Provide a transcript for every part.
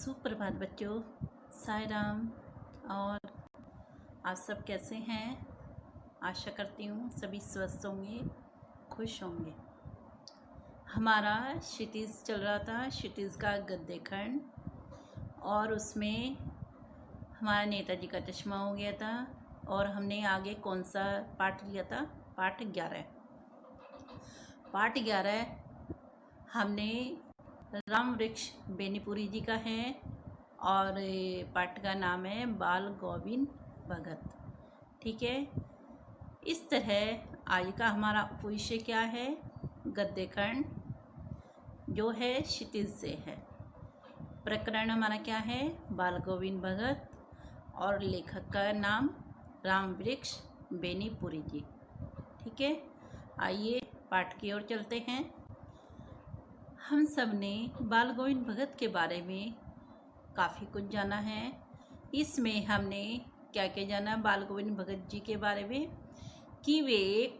सुप्रभात बच्चों, साई राम। और आप सब कैसे हैं? आशा करती हूँ सभी स्वस्थ होंगे, खुश होंगे। हमारा क्षितिज चल रहा था, क्षितिज का गद्य खंड, और उसमें हमारा नेताजी का चश्मा हो गया था। और हमने आगे कौन सा पाठ लिया था? पाठ 11। पाठ 11 हमने राम वृक्ष बेनीपुरी जी का है और पाठ का नाम है बाल गोविंद भगत। ठीक है, इस तरह आज का हमारा उपविषय क्या है? गद्य खंड जो है क्षितिज से है। प्रकरण हमारा क्या है? बाल गोविंद भगत, और लेखक का नाम राम वृक्ष बेनीपुरी जी। ठीक है, आइए पाठ की ओर चलते हैं। हम सब ने बाल गोविंद भगत के बारे में काफ़ी कुछ जाना है। इसमें हमने क्या क्या जाना बाल गोविंद भगत जी के बारे में? कि वे एक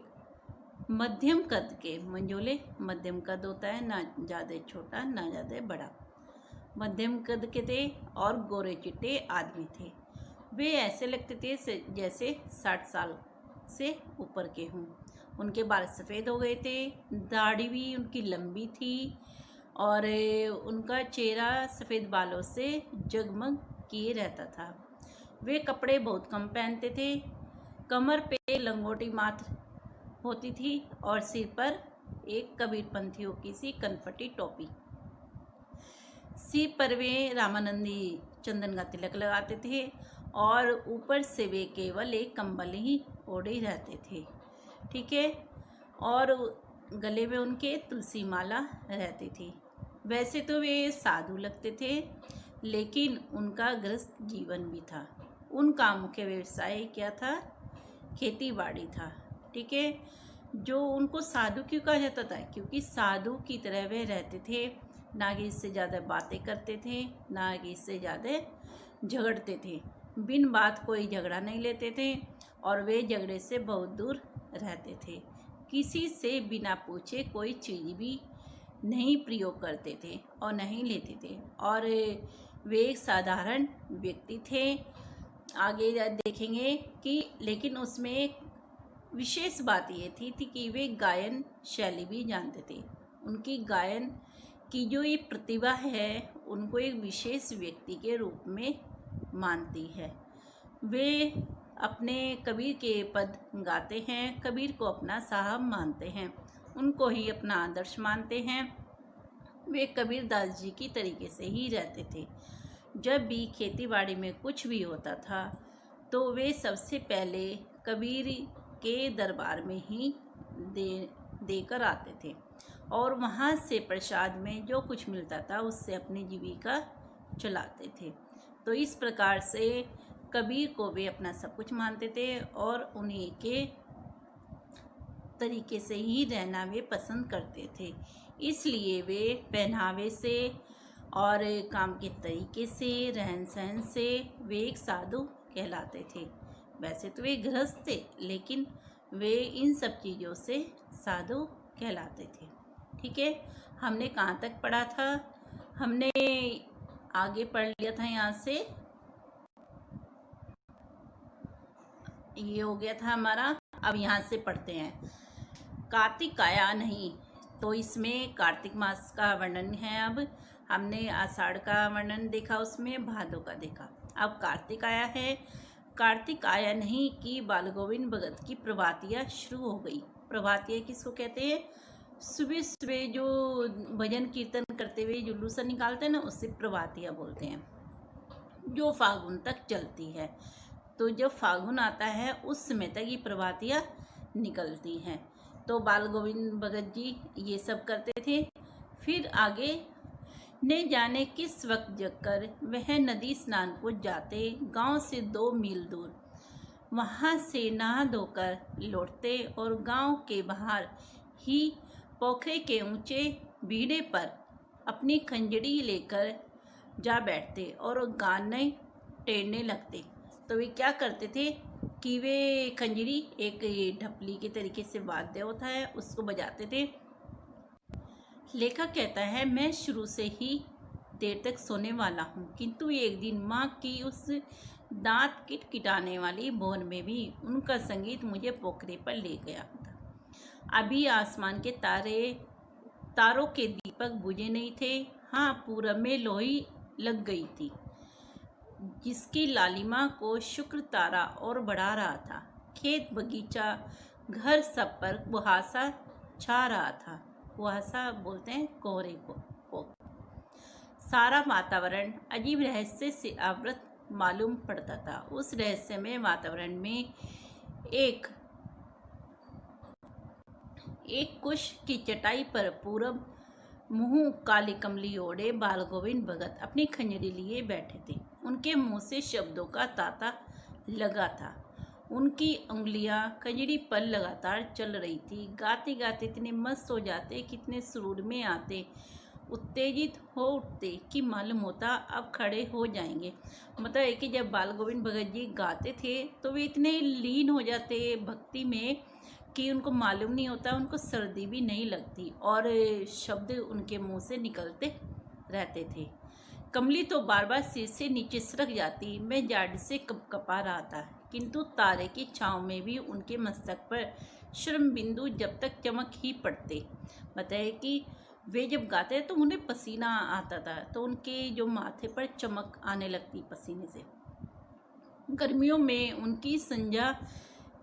मध्यम कद के, मंझोले मध्यम कद होता है, ना ज़्यादा छोटा ना ज़्यादा बड़ा, मध्यम कद के थे और गोरे चिट्टे आदमी थे। वे ऐसे लगते थे जैसे 60 साल से ऊपर के हों। उनके बाल सफ़ेद हो गए थे, दाढ़ी भी उनकी लंबी थी और उनका चेहरा सफ़ेद बालों से जगमग किए रहता था। वे कपड़े बहुत कम पहनते थे, कमर पे लंगोटी मात्र होती थी और सिर पर एक कबीरपंथियों की सी कनफटी टोपी। सिर पर वे रामानंदी चंदन का तिलक लगाते थे और ऊपर से वे केवल एक कंबल ही ओढ़े रहते थे। ठीक है, और गले में उनके तुलसी माला रहती थी। वैसे तो वे साधु लगते थे, लेकिन उनका गृहस्थ जीवन भी था। उनका मुख्य व्यवसाय क्या था? खेती बाड़ी था। ठीक है, जो उनको साधु क्यों कहा जाता था? क्योंकि साधु की तरह वे रहते थे, ना कि इससे ज़्यादा बातें करते थे, ना कि इससे ज़्यादा झगड़ते थे। बिन बात कोई झगड़ा नहीं लेते थे और वे झगड़े से बहुत दूर रहते थे। किसी से बिना पूछे कोई चीज़ भी नहीं प्रयोग करते थे और नहीं लेते थे, और वे एक साधारण व्यक्ति थे। आगे देखेंगे कि लेकिन उसमें एक विशेष बात ये थी कि वे गायन शैली भी जानते थे। उनकी गायन की जो ये प्रतिभा है, उनको एक विशेष व्यक्ति के रूप में मानती है। वे अपने कबीर के पद गाते हैं, कबीर को अपना साहब मानते हैं, उनको ही अपना आदर्श मानते हैं। वे कबीरदास जी की तरीके से ही रहते थे। जब भी खेतीबाड़ी में कुछ भी होता था तो वे सबसे पहले कबीर के दरबार में ही देकर आते थे और वहाँ से प्रसाद में जो कुछ मिलता था उससे अपनी जीविका चलाते थे। तो इस प्रकार से कबीर को वे अपना सब कुछ मानते थे और उन्हीं के तरीके से ही रहना वे पसंद करते थे। इसलिए वे पहनावे से और काम के तरीके से, रहन सहन से वे एक साधु कहलाते थे। वैसे तो वे गृहस्थ थे, लेकिन वे इन सब चीज़ों से साधु कहलाते थे। ठीक है, हमने कहाँ तक पढ़ा था? हमने आगे पढ़ लिया था, यहाँ से ये हो गया था हमारा। अब यहाँ से पढ़ते हैं। कार्तिक आया नहीं, तो इसमें कार्तिक मास का वर्णन है। अब हमने आषाढ़ का वर्णन देखा, उसमें भादों का देखा। अब कार्तिक आया है। कार्तिक आया नहीं कि बाल गोविंद भगत की प्रभातियाँ शुरू हो गई। प्रभातियाँ किसको कहते हैं? सुबह सुबह जो भजन कीर्तन करते हुए जुलूस निकालते हैं ना, उससे प्रभातियाँ बोलते हैं, जो फागुन तक चलती है। तो जब फागुन आता है उस समय तक ये प्रभातियाँ निकलती हैं। तो बाल गोविंद भगत जी ये सब करते थे। फिर आगे न जाने किस वक्त जगकर वह नदी स्नान को जाते, गांव से 2 मील दूर। वहां से नहा धोकर लौटते और गांव के बाहर ही पोखरे के ऊंचे बीड़े पर अपनी खंजड़ी लेकर जा बैठते और गाने टेरने लगते। तो वे क्या करते थे कि वे खंजरी, एक ढपली के तरीके से वाद्य होता है, उसको बजाते थे। लेखक कहता है, मैं शुरू से ही देर तक सोने वाला हूँ, किंतु एक दिन माँ की उस दांत किटकिटाने वाली भोर में भी उनका संगीत मुझे पोखरे पर ले गया था। अभी आसमान के तारों के दीपक बुझे नहीं थे। हाँ, पूरब में लोई लग गई थी, जिसकी लालिमा को शुक्र तारा और बढ़ा रहा था। खेत, बगीचा, घर, सब पर कुहासा छा रहा था। कुहासा बोलते हैं कोहरे को। सारा वातावरण अजीब रहस्य से आवृत मालूम पड़ता था। उस रहस्यमय वातावरण में एक कुश की चटाई पर पूरब मुंह काली कमली ओढ़े बाल गोविंद भगत अपनी खंजरी लिए बैठे थे। उनके मुंह से शब्दों का तांता लगा था। उनकी उंगलियां खंजरी पर लगातार चल रही थी। गाते गाते इतने मस्त हो जाते, कितने सुरूर में आते, उत्तेजित हो उठते कि मालूम होता अब खड़े हो जाएंगे। मतलब है कि जब बाल गोविंद भगत जी गाते थे तो वे इतने लीन हो जाते भक्ति में कि उनको मालूम नहीं होता, उनको सर्दी भी नहीं लगती और शब्द उनके मुंह से निकलते रहते थे। कमली तो बार बार सिर से नीचे सरक जाती। मैं जाड़ से कपकपा रहा था, किंतु तारे की छाँव में भी उनके मस्तक पर श्रम बिंदु जब तक चमक ही पड़ते। बताए कि वे जब गाते तो उन्हें पसीना आता था, तो उनके जो माथे पर चमक आने लगती पसीने से। गर्मियों में उनकी संध्या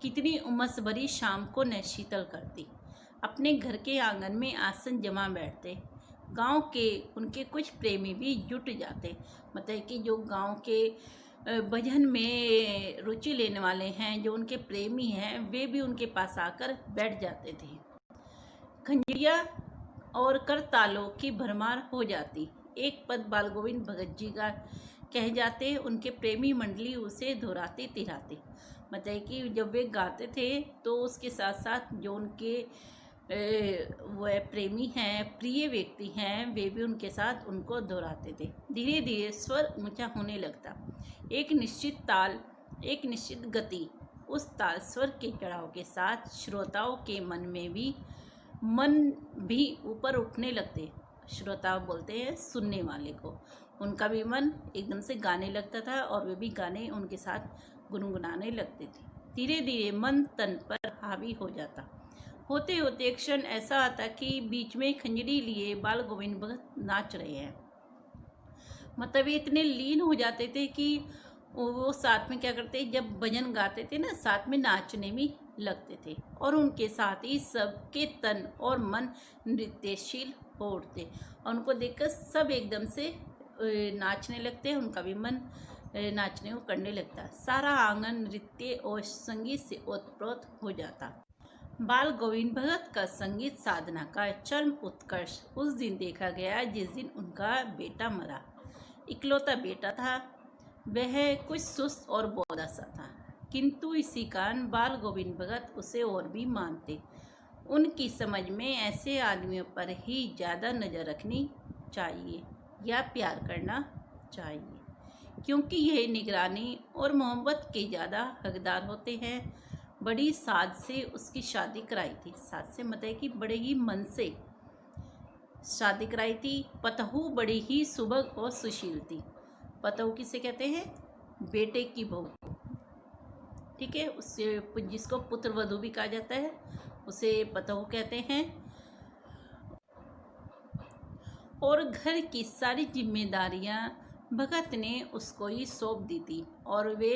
कितनी उमस भरी शाम को न शीतल करती। अपने घर के आंगन में आसन जमा बैठते। गांव के उनके कुछ प्रेमी भी जुट जाते। मतलब कि जो गांव के भजन में रुचि लेने वाले हैं, जो उनके प्रेमी हैं, वे भी उनके पास आकर बैठ जाते थे। खंजरिया और करतालों की भरमार हो जाती। एक पद बाल गोविंद भगत जी का कह जाते, उनके प्रेमी मंडली उसे दोहराते तिहराते। मतलब कि जब वे गाते थे तो उसके साथ साथ जो उनके वह प्रेमी हैं, प्रिय व्यक्ति हैं, वे भी उनके साथ उनको दोहराते थे। धीरे धीरे स्वर ऊंचा होने लगता। एक निश्चित ताल, एक निश्चित गति। उस ताल स्वर के चढ़ाव के साथ श्रोताओं के मन भी ऊपर उठने लगते। श्रोता बोलते हैं सुनने वाले को। उनका भी मन एकदम से गाने लगता था और वे भी गाने उनके साथ गुनगुनाने लगते थे। धीरे धीरे मन तन पर हावी हो जाता। होते होते एक क्षण ऐसा आता कि बीच में खंजरी लिए बाल गोविंद भगत नाच रहे हैं। मतलब ये इतने लीन हो जाते थे कि वो साथ में क्या करते, जब भजन गाते थे ना, साथ में नाचने भी लगते थे और उनके साथ ही सबके तन और मन नृत्यशील हो उठते और उनको देखकर सब एकदम से नाचने लगते। उनका भी मन नाचने को करने लगता। सारा आंगन नृत्य और संगीत से ओतप्रोत हो जाता। बाल गोविंद भगत का संगीत साधना का चरम उत्कर्ष उस दिन देखा गया जिस दिन उनका बेटा मरा। इकलौता बेटा था। वह कुछ सुस्त और बौधा सा था, किंतु इसी कारण बाल गोविंद भगत उसे और भी मानते। उनकी समझ में ऐसे आदमियों पर ही ज़्यादा नज़र रखनी चाहिए या प्यार करना चाहिए, क्योंकि यह निगरानी और मोहब्बत के ज़्यादा हकदार होते हैं। बड़ी साध से उसकी शादी कराई थी। साध से मतलब कि बड़े ही मन से शादी कराई थी। पतहू बड़ी ही सुबह और सुशील थी। पतहू किसे कहते हैं? बेटे की बहू, ठीक है। उससे जिसको पुत्र वधू भी कहा जाता है उसे पतहू कहते हैं। और घर की सारी जिम्मेदारियां भगत ने उसको ही सौंप दी थी और वे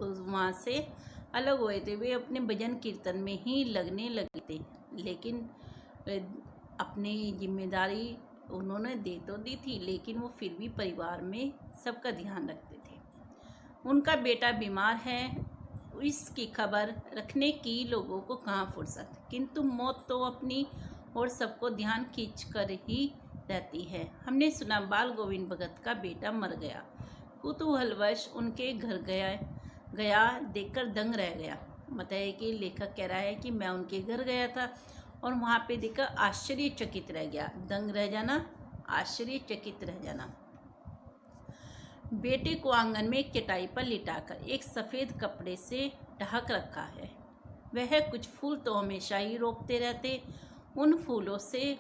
वहाँ से अलग हुए थे। वे अपने भजन कीर्तन में ही लगने लगे थे, लेकिन अपनी जिम्मेदारी उन्होंने दे तो दी थी, लेकिन वो फिर भी परिवार में सबका ध्यान रखते थे। उनका बेटा बीमार है, इसकी खबर रखने की लोगों को कहाँ फुर्सत, किंतु मौत तो अपनी और सबको ध्यान खींच कर ही रहती है। हमने सुना बाल गोविंद भगत का बेटा मर गया। कुतूहलवश उनके घर गया देखकर दंग रह गया। बताया कि लेखक कह रहा है कि मैं उनके घर गया था और वहाँ पे देखकर आश्चर्यचकित रह गया। दंग रह जाना, आश्चर्यचकित रह जाना। बेटे को आंगन में एक चटाई पर लिटाकर एक सफ़ेद कपड़े से ढक रखा है। वह कुछ फूल तो हमेशा ही रोपते रहते। उन फूलों से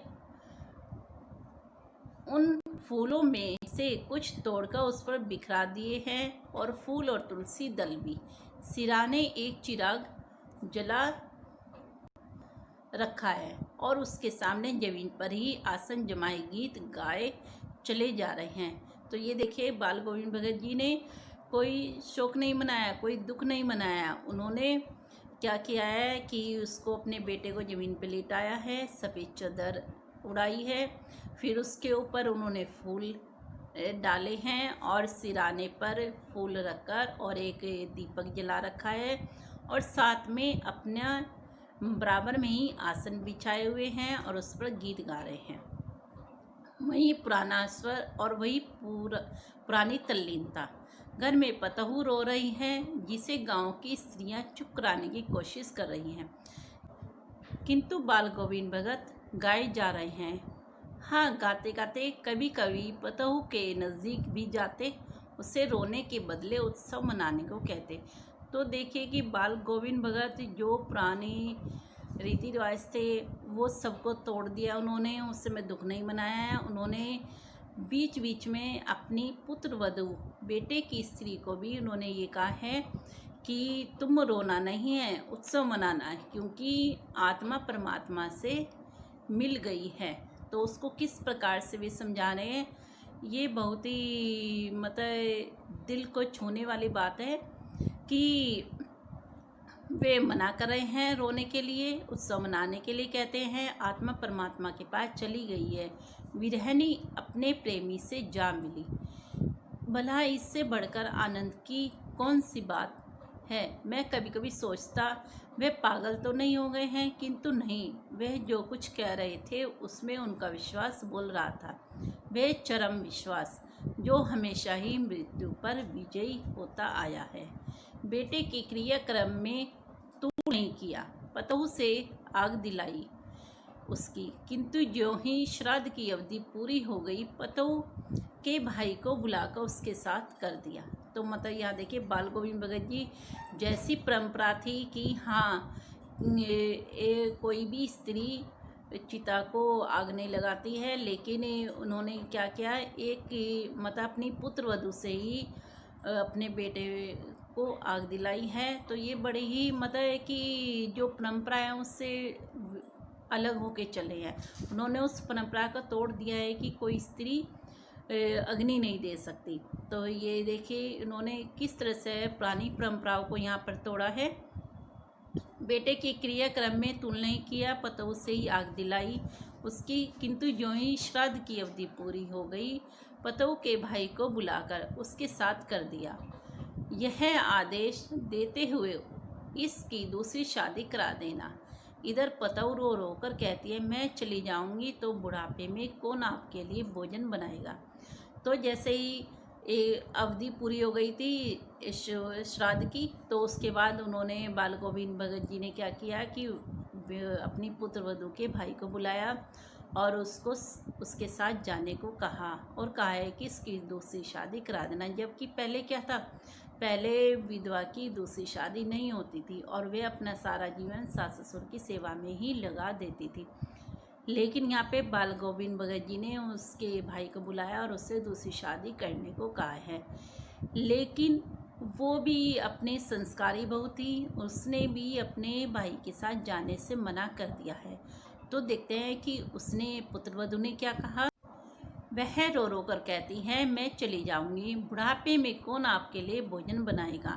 उन फूलों में से कुछ तोड़कर उस पर बिखरा दिए हैं और फूल और तुलसी दल भी। सिराने एक चिराग जला रखा है और उसके सामने जमीन पर ही आसन जमाए गीत गाए चले जा रहे हैं। तो ये देखिए, बाल गोविंद भगत जी ने कोई शोक नहीं मनाया, कोई दुख नहीं मनाया। उन्होंने क्या किया है कि उसको, अपने बेटे को ज़मीन पे लिटाया है, सफ़ेद चादर उड़ाई है, फिर उसके ऊपर उन्होंने फूल डाले हैं और सिराने पर फूल रखकर और एक दीपक जला रखा है और साथ में अपना बराबर में ही आसन बिछाए हुए हैं और उस पर गीत गा रहे हैं। वही पुराना स्वर और वही पुरानी तल्लीनता। घर में पतहू रो रही है जिसे गांव की स्त्रियां चुप कराने की कोशिश कर रही हैं, किंतु बाल गोविंद भगत गाए जा रहे हैं। हाँ, गाते गाते कभी कभी पतहू के नज़दीक भी जाते, उसे रोने के बदले उत्सव मनाने को कहते। तो देखिए कि बाल गोविंद भगत जो पुरानी रीति रिवाज थे वो सबको तोड़ दिया उन्होंने, उस समय दुख नहीं मनाया है। उन्होंने बीच बीच में अपनी पुत्र वधू, बेटे की स्त्री को भी उन्होंने ये कहा है कि तुम रोना नहीं है, उत्सव मनाना है, क्योंकि आत्मा परमात्मा से मिल गई है। तो उसको किस प्रकार से वे समझा रहे हैं, ये बहुत ही मतलब दिल को छूने वाली बात है कि वे मना कर रहे हैं रोने के लिए, उत्सव मनाने के लिए कहते हैं। आत्मा परमात्मा के पास चली गई है, विरहनी अपने प्रेमी से जा मिली। भला इससे बढ़कर आनंद की कौन सी बात है। मैं कभी कभी सोचता वे पागल तो नहीं हो गए हैं, किंतु नहीं, वह जो कुछ कह रहे थे उसमें उनका विश्वास बोल रहा था। वह चरम विश्वास जो हमेशा ही मृत्यु पर विजयी होता आया है। बेटे के क्रियाक्रम में तू नहीं किया, पतहू से आग दिलाई उसकी, किंतु ज्यों ही श्राद्ध की अवधि पूरी हो गई, पतहू के भाई को बुलाकर उसके साथ कर दिया। तो मतलब यहाँ देखिए, बाल गोविंद भगत जी जैसी परंपरा थी कि हाँ, कोई भी स्त्री चिता को आग नहीं लगाती है, लेकिन उन्होंने क्या किया, एक मतलब अपनी पुत्र वधू से ही अपने बेटे को आग दिलाई है। तो ये बड़े ही मतलब है कि जो परंपरा है उससे अलग होके चले हैं। उन्होंने उस परंपरा को तोड़ दिया है कि कोई स्त्री अग्नि नहीं दे सकती। तो ये देखिए उन्होंने किस तरह से पुरानी परंपराओं को यहाँ पर तोड़ा है। बेटे के क्रियाक्रम में तुल नहीं किया, पतहू से ही आग दिलाई उसकी, किंतु ज्यों ही श्राद्ध की अवधि पूरी हो गई, पतहू के भाई को बुलाकर उसके साथ कर दिया। यह आदेश देते हुए इसकी दूसरी शादी करा देना। इधर पतहू रो रो कर कहती है, मैं चली जाऊंगी तो बुढ़ापे में कौन आपके लिए भोजन बनाएगा। तो जैसे ही अवधि पूरी हो गई थी श्राद्ध की, तो उसके बाद उन्होंने, बाल गोविंद भगत जी ने क्या किया कि अपनी पुत्र वधू के भाई को बुलाया और उसको उसके साथ जाने को कहा और कहा है कि इसकी दूसरी शादी करा देना। जबकि पहले क्या था, पहले विधवा की दूसरी शादी नहीं होती थी और वे अपना सारा जीवन सास ससुर की सेवा में ही लगा देती थी। लेकिन यहाँ पे बाल गोविंद भगत जी ने उसके भाई को बुलाया और उससे दूसरी शादी करने को कहा है। लेकिन वो भी अपने संस्कारी बहू थी, उसने भी अपने भाई के साथ जाने से मना कर दिया है। तो देखते हैं कि उसने, पुत्रवधू ने क्या कहा। वह रो रो कर कहती है, मैं चली जाऊंगी, बुढ़ापे में कौन आपके लिए भोजन बनाएगा,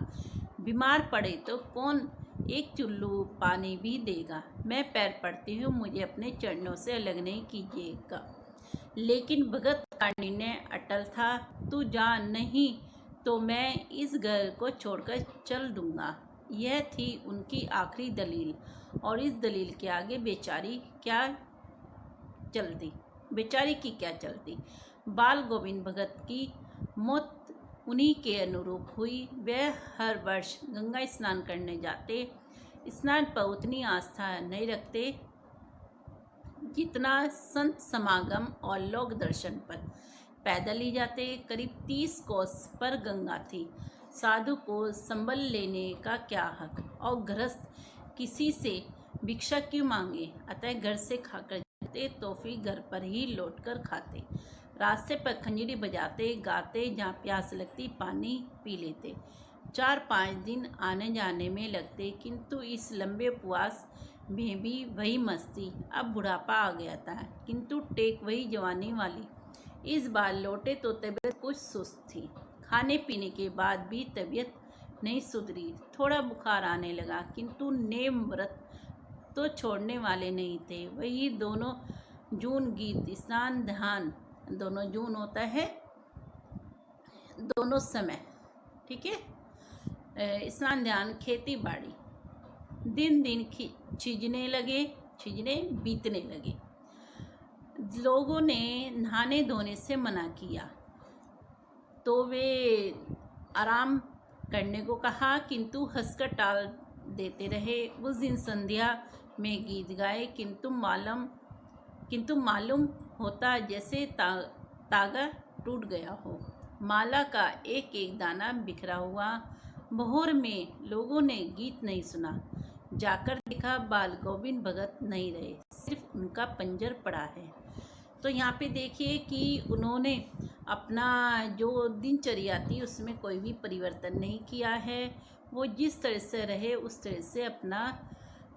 बीमार पड़े तो कौन एक चुल्लू पानी भी देगा। मैं पैर पड़ती हूँ, मुझे अपने चरणों से अलग नहीं कीजिएगा। लेकिन भगत का निर्णय अटल था, तू जा, नहीं तो मैं इस घर को छोड़कर चल दूंगा। यह थी उनकी आखिरी दलील और इस दलील के आगे बेचारी की क्या चलती। बाल गोविंद भगत की मौत उन्हीं के अनुरूप हुई। वह हर वर्ष गंगा स्नान करने जाते, स्नान पर उतनी आस्था नहीं रखते जितना संत समागम और लोक दर्शन पर। पैदल ही जाते। करीब 30 कोस पर गंगा थी। साधु को संबल लेने का क्या हक, और गृहस्थ किसी से भिक्षा क्यों मांगे। अतः घर से खाकर जाते तो फिर घर पर ही लौटकर खाते। रास्ते पर खंजरी बजाते गाते, जहाँ प्यास लगती पानी पी लेते। 4-5 दिन आने जाने में लगते, किंतु इस लंबे उपवास में भी वही मस्ती। अब बुढ़ापा आ गया था, किंतु टेक वही जवानी वाली। इस बार लौटे तो तबीयत कुछ सुस्त थी। खाने पीने के बाद भी तबीयत नहीं सुधरी। थोड़ा बुखार आने लगा, किंतु नेम व्रत तो छोड़ने वाले नहीं थे। वही दोनों जून गीत, स्नान, ध्यान, दोनों जून होता है दोनों समय, ठीक है। स्नान, ध्यान, खेती बाड़ी दिन दिन छिजने बीतने लगे। लोगों ने नहाने धोने से मना किया तो वे आराम करने को कहा, किंतु हंसकर टाल देते रहे। उस दिन संध्या में गीत गाए, किंतु मालूम होता जैसे तागा टूट गया हो। माला का एक एक दाना बिखरा हुआ। भोर में लोगों ने गीत नहीं सुना। जाकर देखा, बाल गोविंद भगत नहीं रहे, सिर्फ उनका पंजर पड़ा है। तो यहाँ पे देखिए कि उन्होंने अपना जो दिनचर्या थी उसमें कोई भी परिवर्तन नहीं किया है। वो जिस तरह से रहे उस तरह से अपना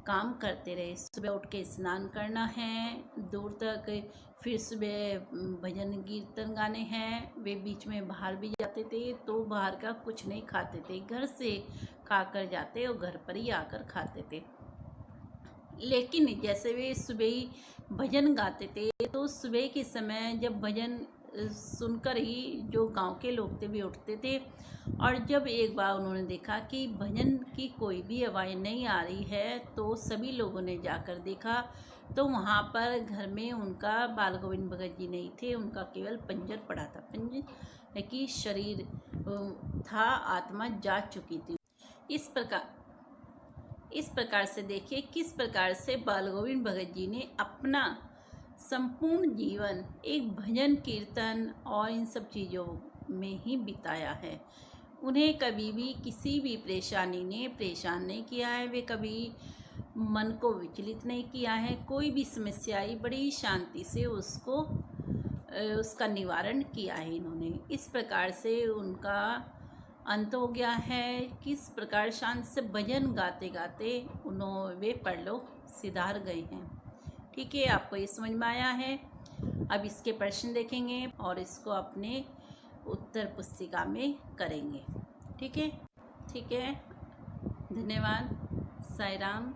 काम करते रहे। सुबह उठ के स्नान करना है, दूर तक, फिर सुबह भजन कीर्तन गाने हैं। वे बीच में बाहर भी जाते थे तो बाहर का कुछ नहीं खाते थे, घर से खाकर जाते और घर पर ही आकर खाते थे। लेकिन जैसे वे सुबह ही भजन गाते थे तो सुबह के समय जब भजन सुनकर ही जो गांव के लोग थे वे उठते थे। और जब एक बार उन्होंने देखा कि भजन की कोई भी आवाज़ नहीं आ रही है तो सभी लोगों ने जाकर देखा तो वहाँ पर घर में उनका बाल गोविंद भगत जी नहीं थे, उनका केवल पंजर पड़ा था। पंजर की शरीर था, आत्मा जा चुकी थी। इस प्रकार से देखिए किस प्रकार से बाल गोविंद भगत जी ने अपना संपूर्ण जीवन एक भजन कीर्तन और इन सब चीज़ों में ही बिताया है। उन्हें कभी भी किसी भी परेशानी ने परेशान नहीं किया है, वे कभी मन को विचलित नहीं किया है। कोई भी समस्या आई बड़ी शांति से उसका निवारण किया है इन्होंने। इस प्रकार से उनका अंत हो गया है। किस प्रकार शांति से भजन गाते गाते वे परलोक सिधार गए हैं। ठीक है, आपको ये समझ में आया है। अब इसके प्रश्न देखेंगे और इसको अपने उत्तर पुस्तिका में करेंगे। ठीक है, धन्यवाद। साईं राम।